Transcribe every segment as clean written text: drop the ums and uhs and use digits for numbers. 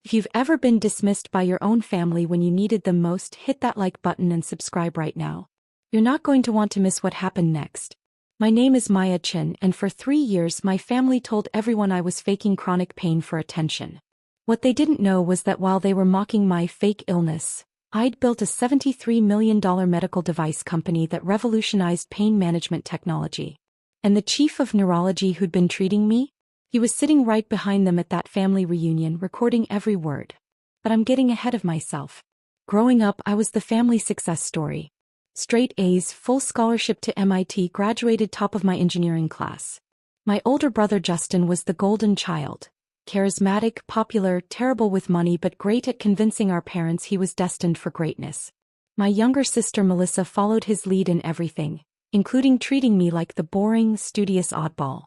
If you've ever been dismissed by your own family when you needed them most, hit that like button and subscribe right now. You're not going to want to miss what happened next. My name is Maya Chin, and for 3 years my family told everyone I was faking chronic pain for attention. What they didn't know was that while they were mocking my fake illness, I'd built a $73 million medical device company that revolutionized pain management technology. And the chief of neurology who'd been treating me? He was sitting right behind them at that family reunion, recording every word. But I'm getting ahead of myself. Growing up, I was the family success story. Straight A's, full scholarship to MIT, graduated top of my engineering class. My older brother Justin was the golden child. Charismatic, popular, terrible with money but great at convincing our parents he was destined for greatness. My younger sister Melissa followed his lead in everything, including treating me like the boring, studious oddball.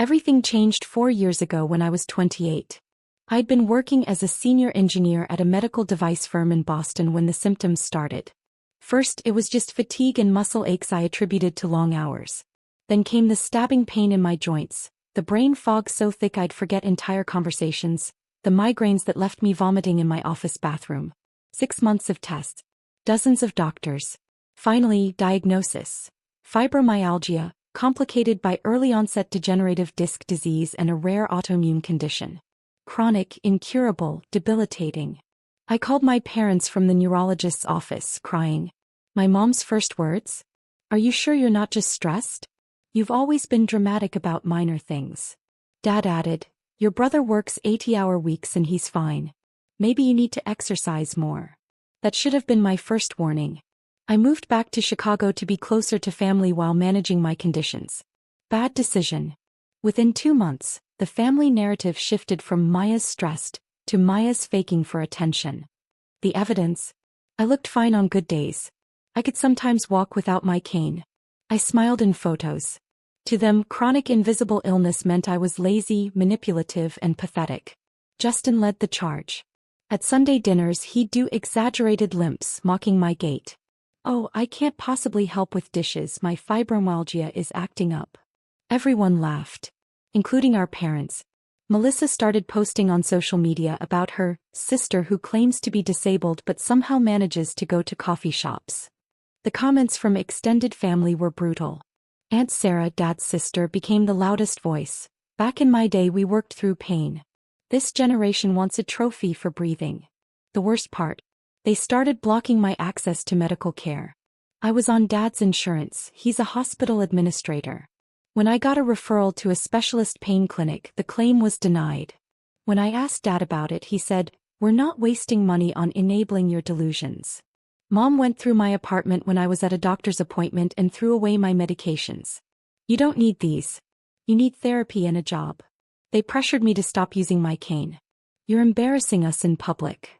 Everything changed 4 years ago when I was 28. I'd been working as a senior engineer at a medical device firm in Boston when the symptoms started. First, it was just fatigue and muscle aches I attributed to long hours. Then came the stabbing pain in my joints, the brain fog so thick I'd forget entire conversations, the migraines that left me vomiting in my office bathroom. 6 months of tests. Dozens of doctors. Finally, diagnosis. Fibromyalgia, complicated by early-onset degenerative disc disease and a rare autoimmune condition. Chronic, incurable, debilitating. I called my parents from the neurologist's office, crying. My mom's first words? Are you sure you're not just stressed? You've always been dramatic about minor things. Dad added, your brother works 80-hour weeks and he's fine. Maybe you need to exercise more. That should have been my first warning. I moved back to Chicago to be closer to family while managing my conditions. Bad decision. Within 2 months, the family narrative shifted from Maya's stressed to Maya's faking for attention. The evidence? I looked fine on good days. I could sometimes walk without my cane. I smiled in photos. To them, chronic invisible illness meant I was lazy, manipulative, and pathetic. Justin led the charge. At Sunday dinners, he'd do exaggerated limps, mocking my gait. Oh, I can't possibly help with dishes, my fibromyalgia is acting up. Everyone laughed, including our parents. Melissa started posting on social media about her sister who claims to be disabled but somehow manages to go to coffee shops. The comments from extended family were brutal. Aunt Sarah, Dad's sister, became the loudest voice. Back in my day we worked through pain. This generation wants a trophy for breathing. The worst part? They started blocking my access to medical care. I was on Dad's insurance, he's a hospital administrator. When I got a referral to a specialist pain clinic, the claim was denied. When I asked Dad about it, he said, we're not wasting money on enabling your delusions. Mom went through my apartment when I was at a doctor's appointment and threw away my medications. You don't need these. You need therapy and a job. They pressured me to stop using my cane. You're embarrassing us in public.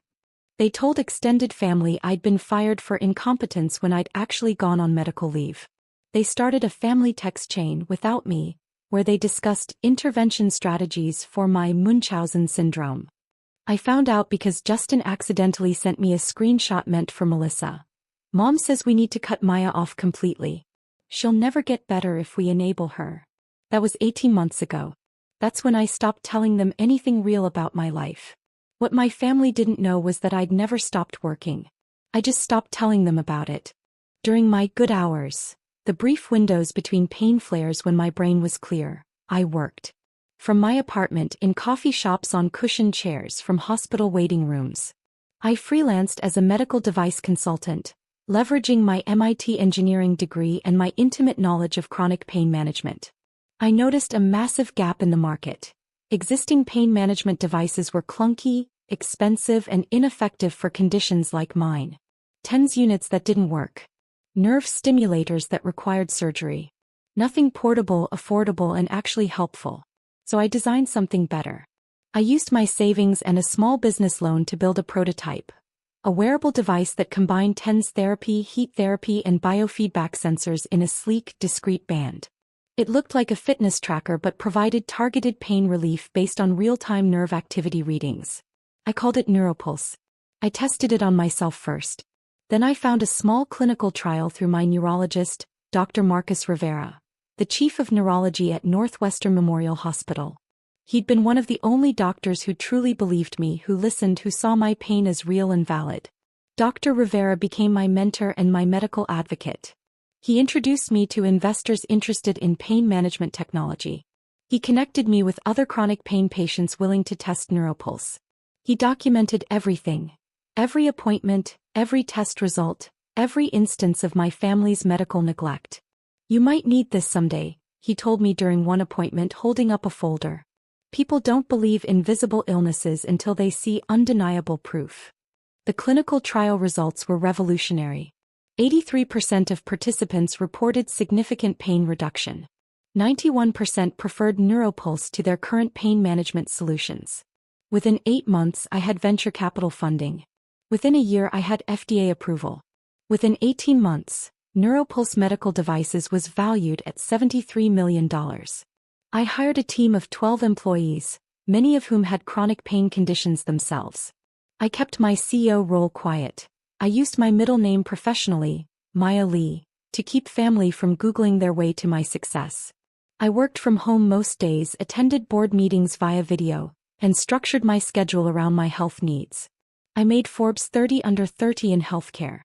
They told extended family I'd been fired for incompetence when I'd actually gone on medical leave. They started a family text chain without me, where they discussed intervention strategies for my Munchausen syndrome. I found out because Justin accidentally sent me a screenshot meant for Melissa. Mom says we need to cut Maya off completely. She'll never get better if we enable her. That was 18 months ago. That's when I stopped telling them anything real about my life. What my family didn't know was that I'd never stopped working. I just stopped telling them about it. During my good hours, the brief windows between pain flares when my brain was clear, I worked. From my apartment, in coffee shops, on cushioned chairs, from hospital waiting rooms. I freelanced as a medical device consultant, leveraging my MIT engineering degree and my intimate knowledge of chronic pain management. I noticed a massive gap in the market. Existing pain management devices were clunky, expensive, and ineffective for conditions like mine. TENS units that didn't work. Nerve stimulators that required surgery. Nothing portable, affordable, and actually helpful. So I designed something better. I used my savings and a small business loan to build a prototype. A wearable device that combined TENS therapy, heat therapy, and biofeedback sensors in a sleek, discreet band. It looked like a fitness tracker but provided targeted pain relief based on real-time nerve activity readings. I called it Neuropulse. I tested it on myself first. Then I found a small clinical trial through my neurologist, Dr. Marcus Rivera, the chief of neurology at Northwestern Memorial Hospital. He'd been one of the only doctors who truly believed me, who listened, who saw my pain as real and valid. Dr. Rivera became my mentor and my medical advocate. He introduced me to investors interested in pain management technology. He connected me with other chronic pain patients willing to test Neuropulse. He documented everything. Every appointment, every test result, every instance of my family's medical neglect. "You might need this someday," he told me during one appointment, holding up a folder. "People don't believe in visible illnesses until they see undeniable proof." The clinical trial results were revolutionary. 83% of participants reported significant pain reduction. 91% preferred Neuropulse to their current pain management solutions. Within 8 months, I had venture capital funding. Within a year, I had FDA approval. Within 18 months, Neuropulse Medical Devices was valued at $73 million. I hired a team of 12 employees, many of whom had chronic pain conditions themselves. I kept my CEO role quiet. I used my middle name professionally, Maya Lee, to keep family from Googling their way to my success. I worked from home most days, attended board meetings via video, and structured my schedule around my health needs. I made Forbes 30 Under 30 in healthcare.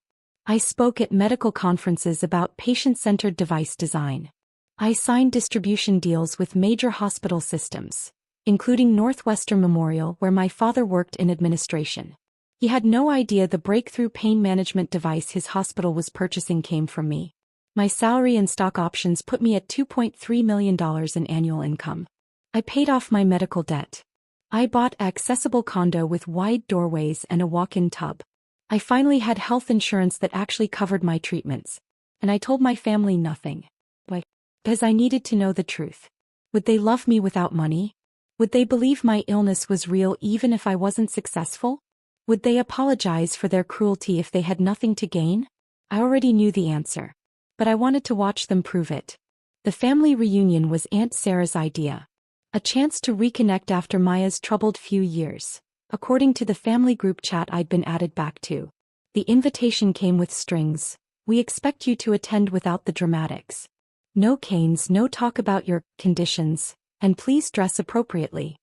I spoke at medical conferences about patient-centered device design. I signed distribution deals with major hospital systems, including Northwestern Memorial, where my father worked in administration. He had no idea the breakthrough pain management device his hospital was purchasing came from me. My salary and stock options put me at $2.3 million in annual income. I paid off my medical debt. I bought an accessible condo with wide doorways and a walk-in tub. I finally had health insurance that actually covered my treatments. And I told my family nothing. Why? Because I needed to know the truth. Would they love me without money? Would they believe my illness was real even if I wasn't successful? Would they apologize for their cruelty if they had nothing to gain? I already knew the answer. But I wanted to watch them prove it. The family reunion was Aunt Sarah's idea. A chance to reconnect after Maya's troubled few years, according to the family group chat I'd been added back to. The invitation came with strings. "We expect you to attend without the dramatics. No canes, no talk about your conditions, and please dress appropriately.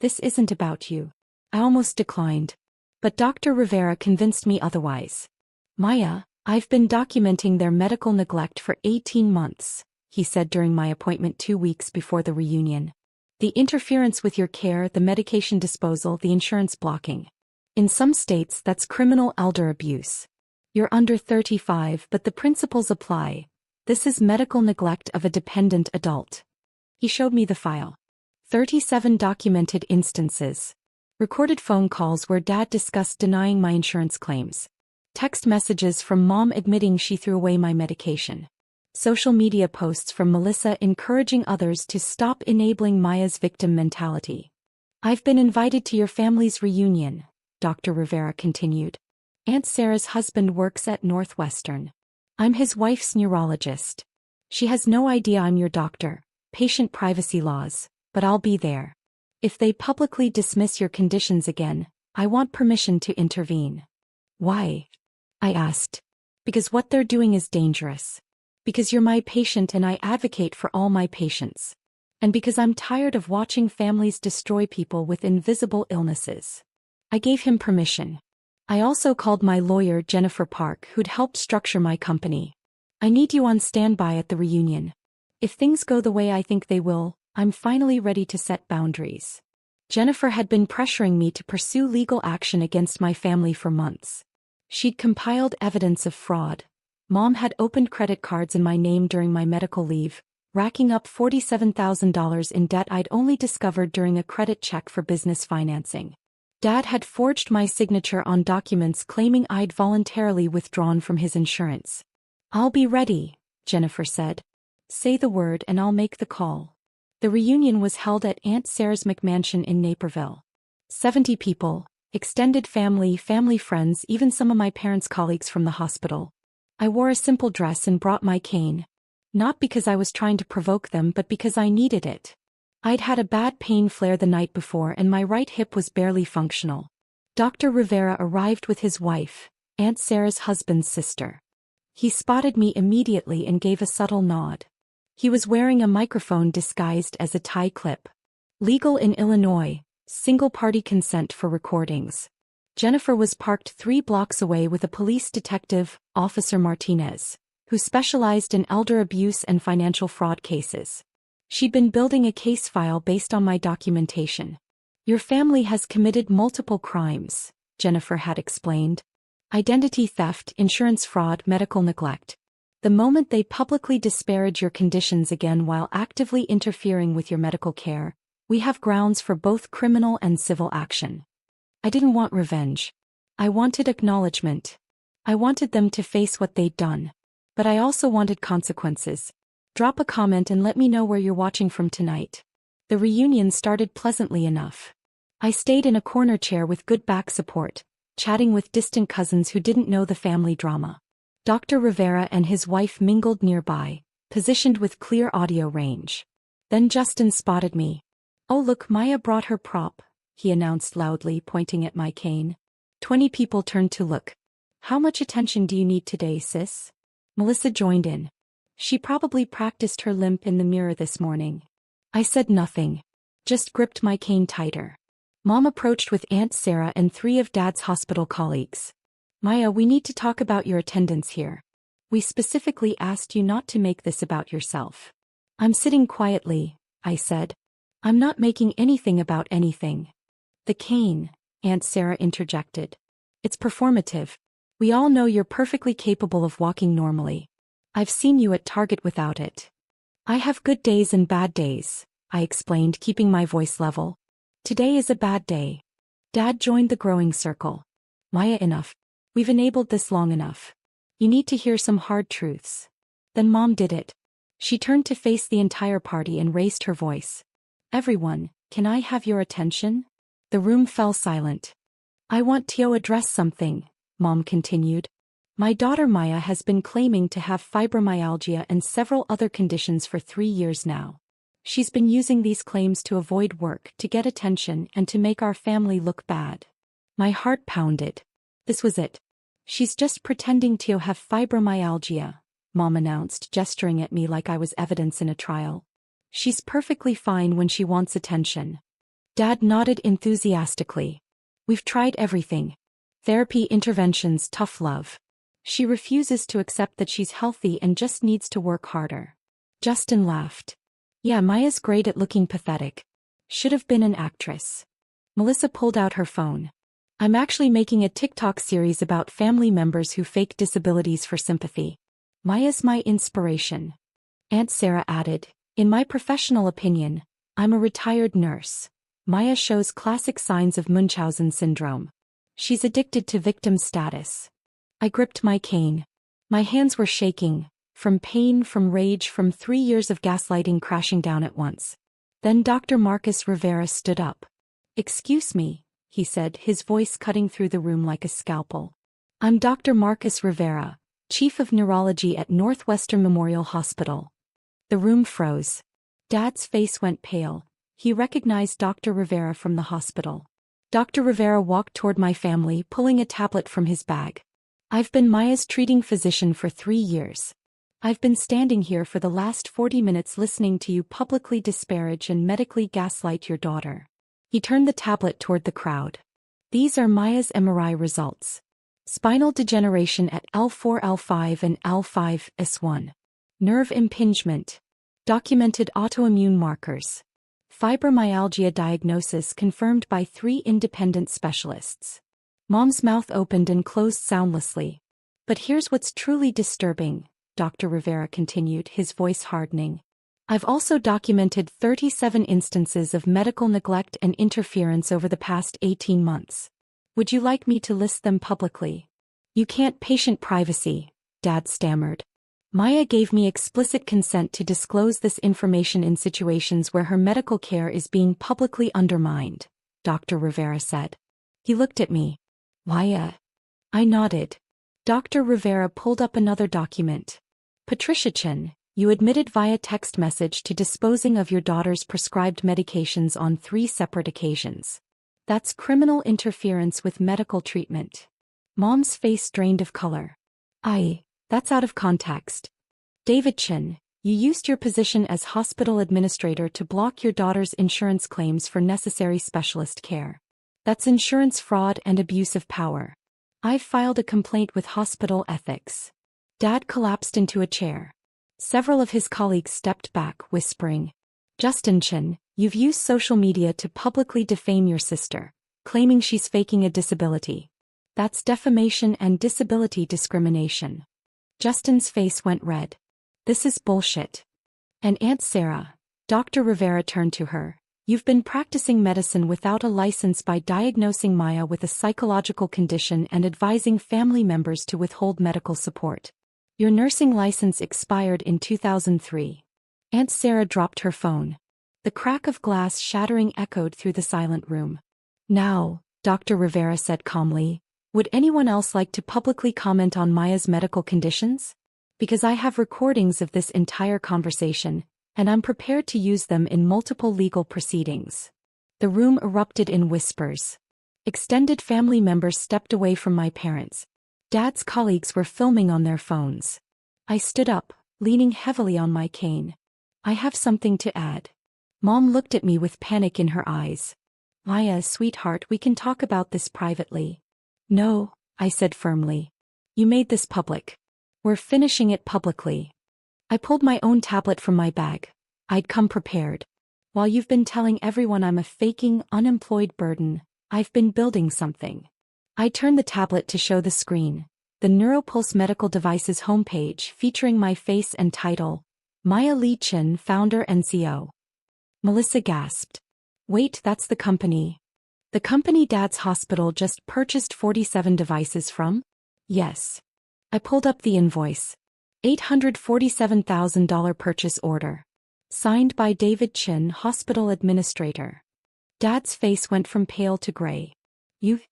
This isn't about you." I almost declined. But Dr. Rivera convinced me otherwise. "Maya, I've been documenting their medical neglect for 18 months, he said during my appointment 2 weeks before the reunion. "The interference with your care, the medication disposal, the insurance blocking. In some states, that's criminal elder abuse. You're under 35, but the principles apply. This is medical neglect of a dependent adult." He showed me the file. 37 documented instances. Recorded phone calls where Dad discussed denying my insurance claims. Text messages from Mom admitting she threw away my medication. Social media posts from Melissa encouraging others to stop enabling Maya's victim mentality. "I've been invited to your family's reunion," Dr. Rivera continued. "Aunt Sarah's husband works at Northwestern. I'm his wife's neurologist. She has no idea I'm your doctor, patient privacy laws, but I'll be there. If they publicly dismiss your conditions again, I want permission to intervene." "Why?" I asked. "Because what they're doing is dangerous. Because you're my patient and I advocate for all my patients. And because I'm tired of watching families destroy people with invisible illnesses." I gave him permission. I also called my lawyer Jennifer Park, who'd helped structure my company. "I need you on standby at the reunion. If things go the way I think they will, I'm finally ready to set boundaries." Jennifer had been pressuring me to pursue legal action against my family for months. She'd compiled evidence of fraud. Mom had opened credit cards in my name during my medical leave, racking up $47,000 in debt I'd only discovered during a credit check for business financing. Dad had forged my signature on documents claiming I'd voluntarily withdrawn from his insurance. "I'll be ready," Jennifer said. "Say the word and I'll make the call." The reunion was held at Aunt Sarah's McMansion in Naperville. 70 people, extended family, friends, even some of my parents' colleagues from the hospital. I wore a simple dress and brought my cane. Not because I was trying to provoke them, but because I needed it. I'd had a bad pain flare the night before and my right hip was barely functional. Dr. Rivera arrived with his wife, Aunt Sarah's husband's sister. He spotted me immediately and gave a subtle nod. He was wearing a microphone disguised as a tie clip. Legal in Illinois, single-party consent for recordings. Jennifer was parked 3 blocks away with a police detective, Officer Martinez, who specialized in elder abuse and financial fraud cases. She'd been building a case file based on my documentation. Your family has committed multiple crimes, Jennifer had explained. Identity theft, insurance fraud, medical neglect. The moment they publicly disparage your conditions again while actively interfering with your medical care, we have grounds for both criminal and civil action. I didn't want revenge. I wanted acknowledgement. I wanted them to face what they'd done. But I also wanted consequences. Drop a comment and let me know where you're watching from tonight. The reunion started pleasantly enough. I stayed in a corner chair with good back support, chatting with distant cousins who didn't know the family drama. Dr. Rivera and his wife mingled nearby, positioned with clear audio range. Then Justin spotted me. "Oh look, Maya brought her prop," he announced loudly, pointing at my cane. 20 people turned to look. "How much attention do you need today, sis?" Melissa joined in. "She probably practiced her limp in the mirror this morning." I said nothing. Just gripped my cane tighter. Mom approached with Aunt Sarah and 3 of Dad's hospital colleagues. "Maya, we need to talk about your attendance here. We specifically asked you not to make this about yourself." "I'm sitting quietly," I said. "I'm not making anything about anything." "The cane," Aunt Sarah interjected. "It's performative. We all know you're perfectly capable of walking normally. I've seen you at Target without it." "I have good days and bad days," I explained, keeping my voice level. "Today is a bad day." Dad joined the growing circle. "Maya, enough. We've enabled this long enough. You need to hear some hard truths." Then Mom did it. She turned to face the entire party and raised her voice. "Everyone, can I have your attention?" The room fell silent. "I want to address something," Mom continued. "My daughter Maya has been claiming to have fibromyalgia and several other conditions for 3 years now. She's been using these claims to avoid work, to get attention, and to make our family look bad." My heart pounded. This was it. "She's just pretending to have fibromyalgia," Mom announced, gesturing at me like I was evidence in a trial. "She's perfectly fine when she wants attention." Dad nodded enthusiastically. "We've tried everything. Therapy, interventions, tough love. She refuses to accept that she's healthy and just needs to work harder." Justin laughed. "Yeah, Maya's great at looking pathetic. Should have been an actress." Melissa pulled out her phone. "I'm actually making a TikTok series about family members who fake disabilities for sympathy. Maya's my inspiration." Aunt Sarah added, "In my professional opinion, I'm a retired nurse. Maya shows classic signs of Munchausen syndrome. She's addicted to victim status." I gripped my cane. My hands were shaking, from pain, from rage, from 3 years of gaslighting crashing down at once. Then Dr. Marcus Rivera stood up. "Excuse me," he said, his voice cutting through the room like a scalpel. "I'm Dr. Marcus Rivera, Chief of Neurology at Northwestern Memorial Hospital." The room froze. Dad's face went pale. He recognized Dr. Rivera from the hospital. Dr. Rivera walked toward my family, pulling a tablet from his bag. "I've been Maya's treating physician for 3 years. I've been standing here for the last 40 minutes listening to you publicly disparage and medically gaslight your daughter." He turned the tablet toward the crowd. "These are Maya's MRI results. Spinal degeneration at L4, L5 and L5, S1. Nerve impingement. Documented autoimmune markers. Fibromyalgia diagnosis confirmed by 3 independent specialists." Mom's mouth opened and closed soundlessly. "But here's what's truly disturbing," Dr. Rivera continued, his voice hardening. "I've also documented 37 instances of medical neglect and interference over the past 18 months. Would you like me to list them publicly?" "You can't, patient privacy," Dad stammered. "Maya gave me explicit consent to disclose this information in situations where her medical care is being publicly undermined," Dr. Rivera said. He looked at me. "Maya?" I nodded. Dr. Rivera pulled up another document. "Patricia Chin, you admitted via text message to disposing of your daughter's prescribed medications on 3 separate occasions. That's criminal interference with medical treatment." Mom's face drained of color. That's out of context. "David Chin, You used your position as hospital administrator to block your daughter's insurance claims for necessary specialist care. That's insurance fraud and abuse of power. I've filed a complaint with hospital ethics. Dad collapsed into a chair. Several of his colleagues stepped back, whispering, Justin Chin, you've used social media to publicly defame your sister, claiming she's faking a disability. That's defamation and disability discrimination. Justin's face went red. This is bullshit. And Aunt Sarah, Dr. Rivera turned to her. You've been practicing medicine without a license by diagnosing Maya with a psychological condition and advising family members to withhold medical support. Your nursing license expired in 2003. Aunt Sarah dropped her phone. The crack of glass shattering echoed through the silent room. Now, Dr. Rivera said calmly, would anyone else like to publicly comment on Maya's medical conditions? Because I have recordings of this entire conversation, and I'm prepared to use them in multiple legal proceedings. The room erupted in whispers. Extended family members stepped away from my parents. Dad's colleagues were filming on their phones. I stood up, leaning heavily on my cane. I have something to add. Mom looked at me with panic in her eyes. Maya, sweetheart, we can talk about this privately. No, I said firmly. You made this public. We're finishing it publicly. I pulled my own tablet from my bag. I'd come prepared. While you've been telling everyone I'm a faking, unemployed burden, I've been building something. I turned the tablet to show the screen. The Neuropulse Medical Devices homepage featuring my face and title, Maya Lee Chin, founder and CEO. Melissa gasped. Wait, that's the company. The company Dad's hospital just purchased 47 devices from? Yes. I pulled up the invoice. $847,000 purchase order. Signed by David Chin, hospital administrator. Dad's face went from pale to gray.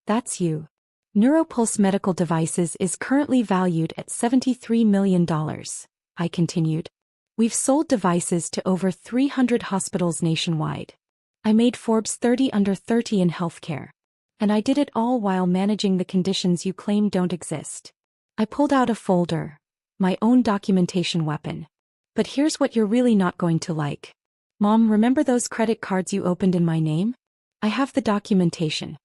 That's you. Neuropulse Medical Devices is currently valued at $73 million, I continued. We've sold devices to over 300 hospitals nationwide. I made Forbes 30 under 30 in healthcare. And I did it all while managing the conditions you claim don't exist. I pulled out a folder, my own documentation weapon. But here's what you're really not going to like. Mom, remember those credit cards you opened in my name? I have the documentation.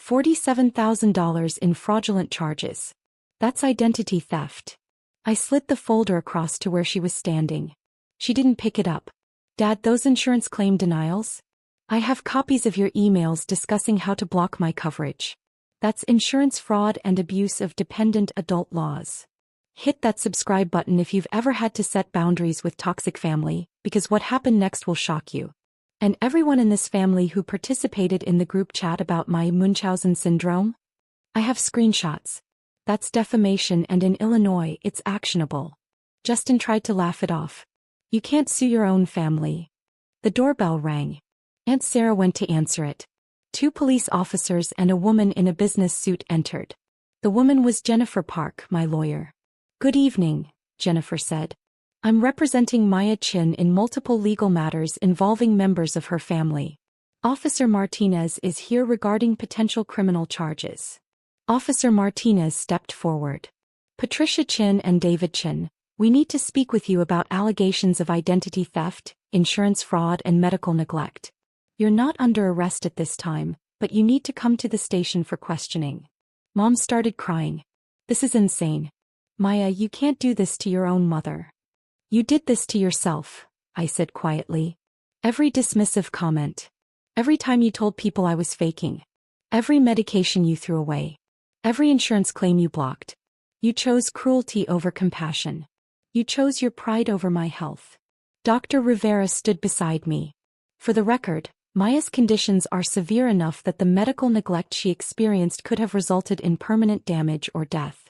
$47,000 in fraudulent charges. That's identity theft. I slid the folder across to where she was standing. She didn't pick it up. Dad, those insurance claim denials? I have copies of your emails discussing how to block my coverage. That's insurance fraud and abuse of dependent adult laws. Hit that subscribe button if you've ever had to set boundaries with toxic family, because what happened next will shock you. And everyone in this family who participated in the group chat about my Munchausen syndrome? I have screenshots. That's defamation, and in Illinois it's actionable. Justin tried to laugh it off. You can't sue your own family. The doorbell rang. Aunt Sarah went to answer it. 2 police officers and a woman in a business suit entered. The woman was Jennifer Park, my lawyer. Good evening, Jennifer said. I'm representing Maya Chin in multiple legal matters involving members of her family. Officer Martinez is here regarding potential criminal charges. Officer Martinez stepped forward. Patricia Chin and David Chin, we need to speak with you about allegations of identity theft, insurance fraud, and medical neglect. You're not under arrest at this time, but you need to come to the station for questioning. Mom started crying. This is insane. Maya, you can't do this to your own mother. You did this to yourself, I said quietly. Every dismissive comment. Every time you told people I was faking. Every medication you threw away. Every insurance claim you blocked. You chose cruelty over compassion. You chose your pride over my health. Dr. Rivera stood beside me. For the record, Maya's conditions are severe enough that the medical neglect she experienced could have resulted in permanent damage or death.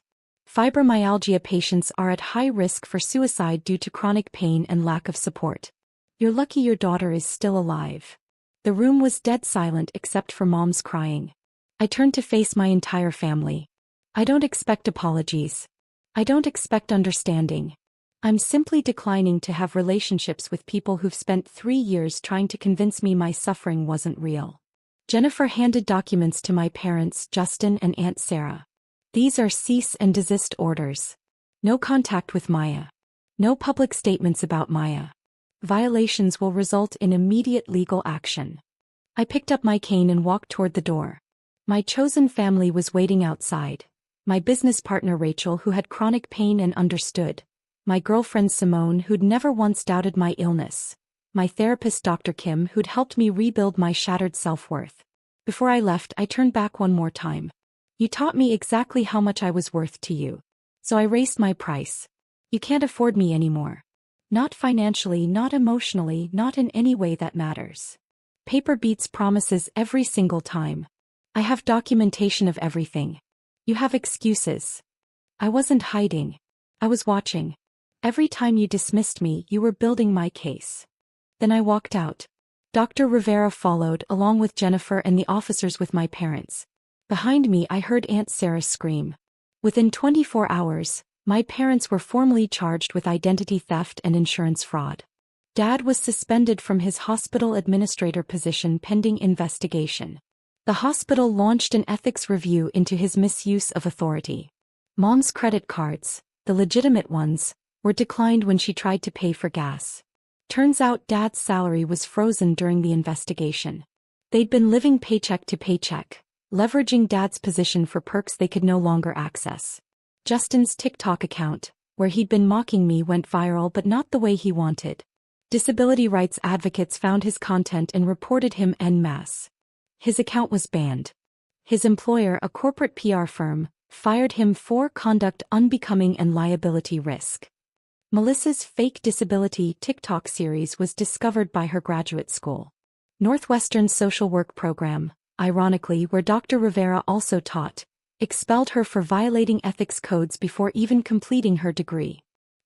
Fibromyalgia patients are at high risk for suicide due to chronic pain and lack of support. You're lucky your daughter is still alive. The room was dead silent except for Mom's crying. I turned to face my entire family. I don't expect apologies. I don't expect understanding. I'm simply declining to have relationships with people who've spent 3 years trying to convince me my suffering wasn't real. Jennifer handed documents to my parents, Justin and Aunt Sarah. These are cease and desist orders. No contact with Maya. No public statements about Maya. Violations will result in immediate legal action. I picked up my cane and walked toward the door. My chosen family was waiting outside. My business partner Rachel, who had chronic pain and understood. My girlfriend Simone, who'd never once doubted my illness. My therapist Dr. Kim, who'd helped me rebuild my shattered self-worth. Before I left, I turned back one more time. You taught me exactly how much I was worth to you. So I raised my price. You can't afford me anymore. Not financially, not emotionally, not in any way that matters. Paper beats promises every single time. I have documentation of everything. You have excuses. I wasn't hiding. I was watching. Every time you dismissed me, you were building my case. Then I walked out. Dr. Rivera followed, along with Jennifer and the officers with my parents. Behind me, I heard Aunt Sarah scream. Within 24 hours, my parents were formally charged with identity theft and insurance fraud. Dad was suspended from his hospital administrator position pending investigation. The hospital launched an ethics review into his misuse of authority. Mom's credit cards, the legitimate ones, were declined when she tried to pay for gas. Turns out Dad's salary was frozen during the investigation. They'd been living paycheck to paycheck, leveraging Dad's position for perks they could no longer access. Justin's TikTok account, where he'd been mocking me, went viral, but not the way he wanted. Disability rights advocates found his content and reported him en masse. His account was banned. His employer, a corporate PR firm, fired him for conduct unbecoming and liability risk. Melissa's fake disability TikTok series was discovered by her graduate school. Northwestern's social work program, ironically where Dr. Rivera also taught, expelled her for violating ethics codes before even completing her degree.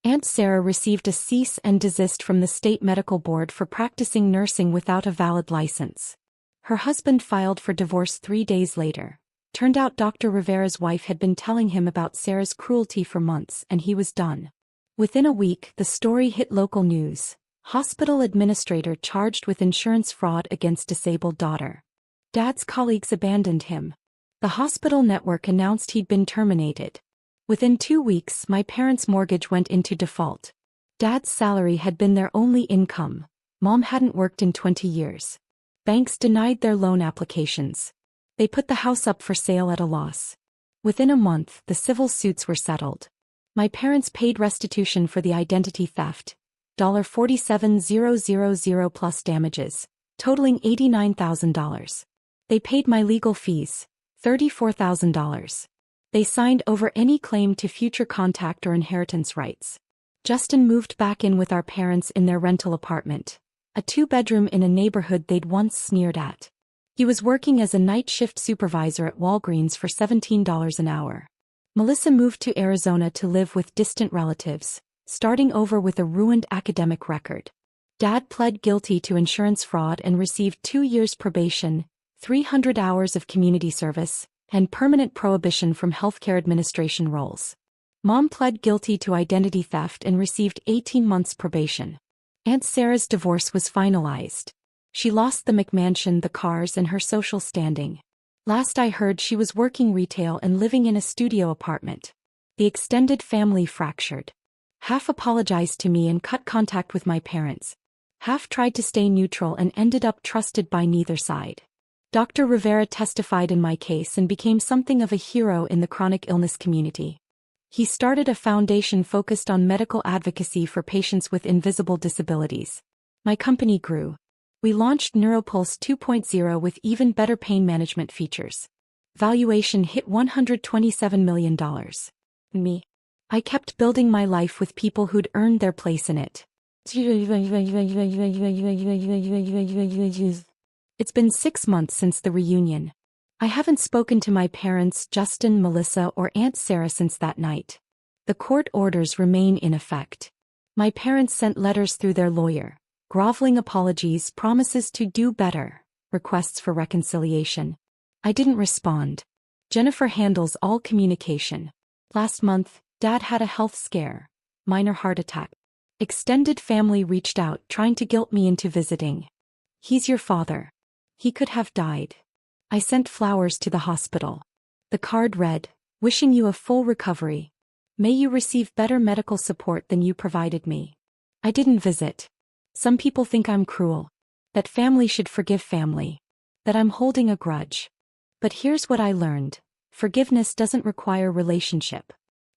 Aunt Sarah received a cease and desist from the state medical board for practicing nursing without a valid license. Her husband filed for divorce 3 days later. Turned out Dr. Rivera's wife had been telling him about Sarah's cruelty for months, and he was done. Within a week, the story hit local news. Hospital administrator charged with insurance fraud against disabled daughter. Dad's colleagues abandoned him. The hospital network announced he'd been terminated. Within 2 weeks, my parents' mortgage went into default. Dad's salary had been their only income. Mom hadn't worked in 20 years. Banks denied their loan applications. They put the house up for sale at a loss. Within a month, the civil suits were settled. My parents paid restitution for the identity theft, $47,000 plus damages, totaling $89,000. They paid my legal fees, $34,000. They signed over any claim to future contact or inheritance rights. Justin moved back in with our parents in their rental apartment, a 2-bedroom in a neighborhood they'd once sneered at. He was working as a night shift supervisor at Walgreens for $17 an hour. Melissa moved to Arizona to live with distant relatives, starting over with a ruined academic record. Dad pled guilty to insurance fraud and received 2 years probation, 300 hours of community service, and permanent prohibition from healthcare administration roles. Mom pled guilty to identity theft and received 18 months probation. Aunt Sarah's divorce was finalized. She lost the McMansion, the cars, and her social standing. Last I heard, she was working retail and living in a studio apartment. The extended family fractured. Half apologized to me and cut contact with my parents. Half tried to stay neutral and ended up trusted by neither side. Dr. Rivera testified in my case and became something of a hero in the chronic illness community. He started a foundation focused on medical advocacy for patients with invisible disabilities. My company grew. We launched Neuropulse 2.0 with even better pain management features. Valuation hit $127 million. Me. I kept building my life with people who'd earned their place in it. It's been 6 months since the reunion. I haven't spoken to my parents, Justin, Melissa, or Aunt Sarah since that night. The court orders remain in effect. My parents sent letters through their lawyer, groveling apologies, promises to do better, requests for reconciliation. I didn't respond. Jennifer handles all communication. Last month, Dad had a health scare, minor heart attack. Extended family reached out, trying to guilt me into visiting. He's your father. He could have died. I sent flowers to the hospital. The card read, "Wishing you a full recovery." May you receive better medical support than you provided me. I didn't visit. Some people think I'm cruel. That family should forgive family. That I'm holding a grudge. But here's what I learned. Forgiveness doesn't require relationship.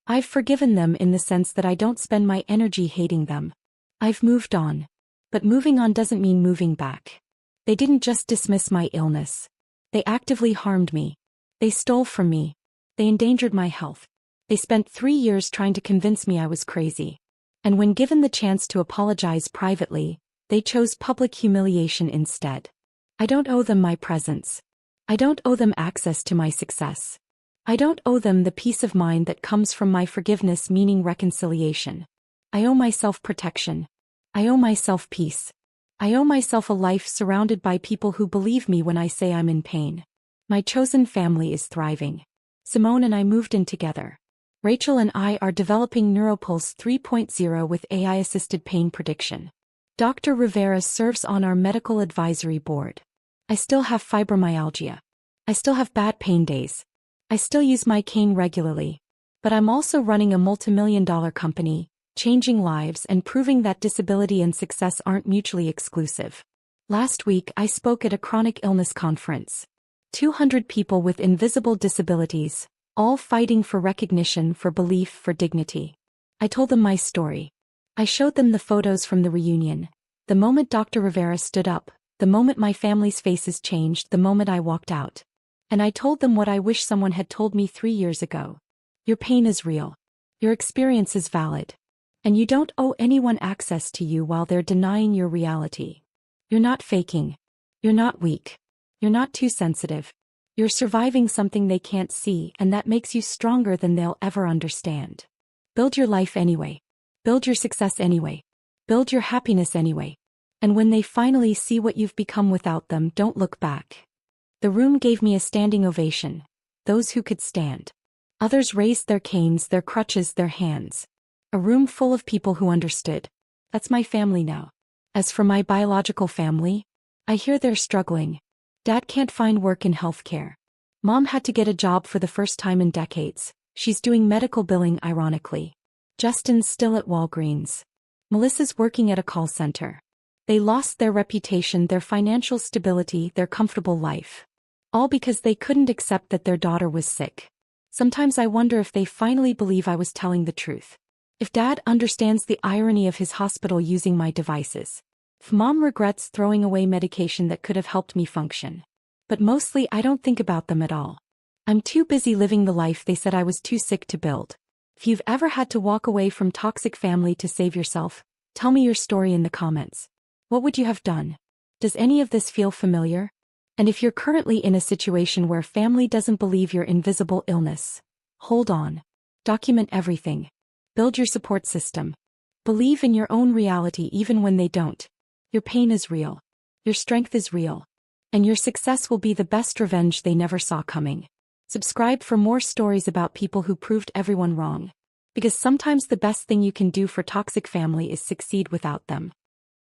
I've forgiven them in the sense that I don't spend my energy hating them. I've moved on. But moving on doesn't mean moving back. They didn't just dismiss my illness. They actively harmed me. They stole from me. They endangered my health. They spent 3 years trying to convince me I was crazy. And when given the chance to apologize privately, they chose public humiliation instead. I don't owe them my presence. I don't owe them access to my success. I don't owe them the peace of mind that comes from my forgiveness, meaning reconciliation. I owe myself protection. I owe myself peace. I owe myself a life surrounded by people who believe me when I say I'm in pain. My chosen family is thriving. Simone and I moved in together. Rachel and I are developing Neuropulse 3.0 with AI-assisted pain prediction. Dr. Rivera serves on our medical advisory board. I still have fibromyalgia. I still have bad pain days. I still use my cane regularly. But I'm also running a multimillion-dollar company, changing lives and proving that disability and success aren't mutually exclusive. Last week I spoke at a chronic illness conference. 200 people with invisible disabilities, all fighting for recognition, for belief, for dignity. I told them my story. I showed them the photos from the reunion. The moment Dr. Rivera stood up, the moment my family's faces changed, the moment I walked out. And I told them what I wish someone had told me 3 years ago. Your pain is real. Your experience is valid. And you don't owe anyone access to you while they're denying your reality. You're not faking. You're not weak. You're not too sensitive. You're surviving something they can't see, and that makes you stronger than they'll ever understand. Build your life anyway. Build your success anyway. Build your happiness anyway. And when they finally see what you've become without them, don't look back. The room gave me a standing ovation. Those who could stand. Others raised their canes, their crutches, their hands. A room full of people who understood. That's my family now. As for my biological family, I hear they're struggling. Dad can't find work in healthcare. Mom had to get a job for the first time in decades. She's doing medical billing, ironically. Justin's still at Walgreens. Melissa's working at a call center. They lost their reputation, their financial stability, their comfortable life. All because they couldn't accept that their daughter was sick. Sometimes I wonder if they finally believe I was telling the truth. If Dad understands the irony of his hospital using my devices. If Mom regrets throwing away medication that could have helped me function. But mostly I don't think about them at all. I'm too busy living the life they said I was too sick to build. If you've ever had to walk away from toxic family to save yourself, tell me your story in the comments. What would you have done? Does any of this feel familiar? And if you're currently in a situation where family doesn't believe your invisible illness, hold on. Document everything. Build your support system. Believe in your own reality even when they don't. Your pain is real. Your strength is real. And your success will be the best revenge they never saw coming. Subscribe for more stories about people who proved everyone wrong. Because sometimes the best thing you can do for toxic family is succeed without them.